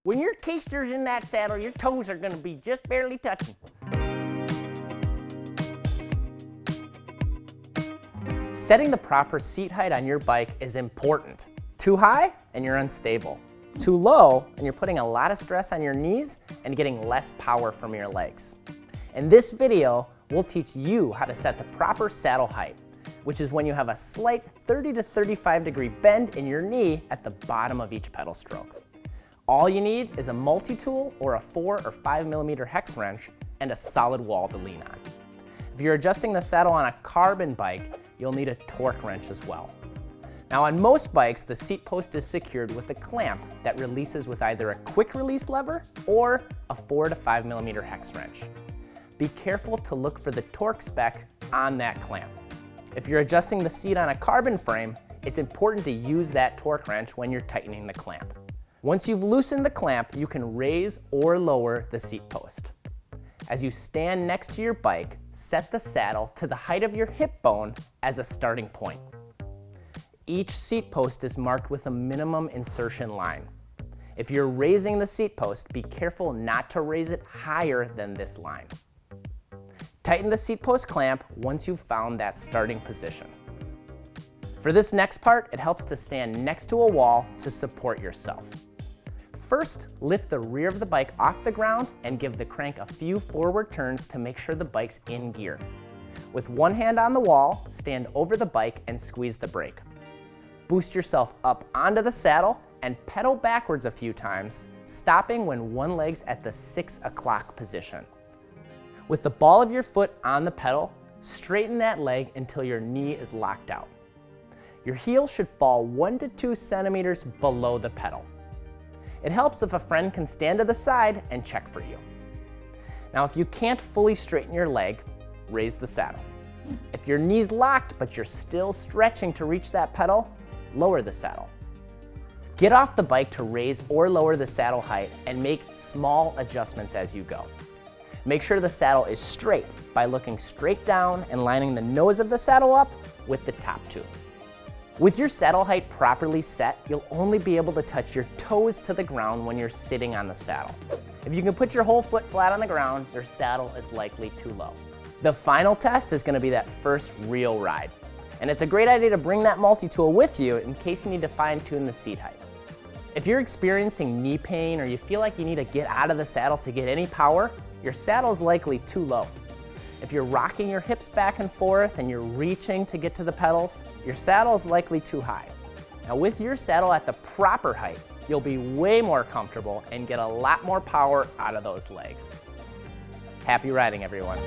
When your keister's in that saddle, your toes are gonna be just barely touching. Setting the proper seat height on your bike is important. Too high and you're unstable. Too low and you're putting a lot of stress on your knees and getting less power from your legs. In this video, we'll teach you how to set the proper saddle height, which is when you have a slight 30 to 35 degree bend in your knee at the bottom of each pedal stroke. All you need is a multi-tool or a 4 or 5 millimeter hex wrench and a solid wall to lean on. If you're adjusting the saddle on a carbon bike, you'll need a torque wrench as well. Now on most bikes, the seat post is secured with a clamp that releases with either a quick release lever or a 4 to 5 millimeter hex wrench. Be careful to look for the torque spec on that clamp. If you're adjusting the seat on a carbon frame, it's important to use that torque wrench when you're tightening the clamp. Once you've loosened the clamp, you can raise or lower the seat post. As you stand next to your bike, set the saddle to the height of your hip bone as a starting point. Each seat post is marked with a minimum insertion line. If you're raising the seat post, be careful not to raise it higher than this line. Tighten the seat post clamp once you've found that starting position. For this next part, it helps to stand next to a wall to support yourself. First, lift the rear of the bike off the ground and give the crank a few forward turns to make sure the bike's in gear. With one hand on the wall, stand over the bike and squeeze the brake. Boost yourself up onto the saddle and pedal backwards a few times, stopping when one leg's at the 6 o'clock position. With the ball of your foot on the pedal, straighten that leg until your knee is locked out. Your heel should fall 1 to 2 centimeters below the pedal. It helps if a friend can stand to the side and check for you. Now, if you can't fully straighten your leg, raise the saddle. If your knee's locked but you're still stretching to reach that pedal, lower the saddle. Get off the bike to raise or lower the saddle height and make small adjustments as you go. Make sure the saddle is straight by looking straight down and lining the nose of the saddle up with the top tube. With your saddle height properly set, you'll only be able to touch your toes to the ground when you're sitting on the saddle. If you can put your whole foot flat on the ground, your saddle is likely too low. The final test is going to be that first real ride. And it's a great idea to bring that multi-tool with you in case you need to fine-tune the seat height. If you're experiencing knee pain or you feel like you need to get out of the saddle to get any power, your saddle's likely too low. If you're rocking your hips back and forth and you're reaching to get to the pedals, your saddle's likely too high. Now with your saddle at the proper height, you'll be way more comfortable and get a lot more power out of those legs. Happy riding, everyone.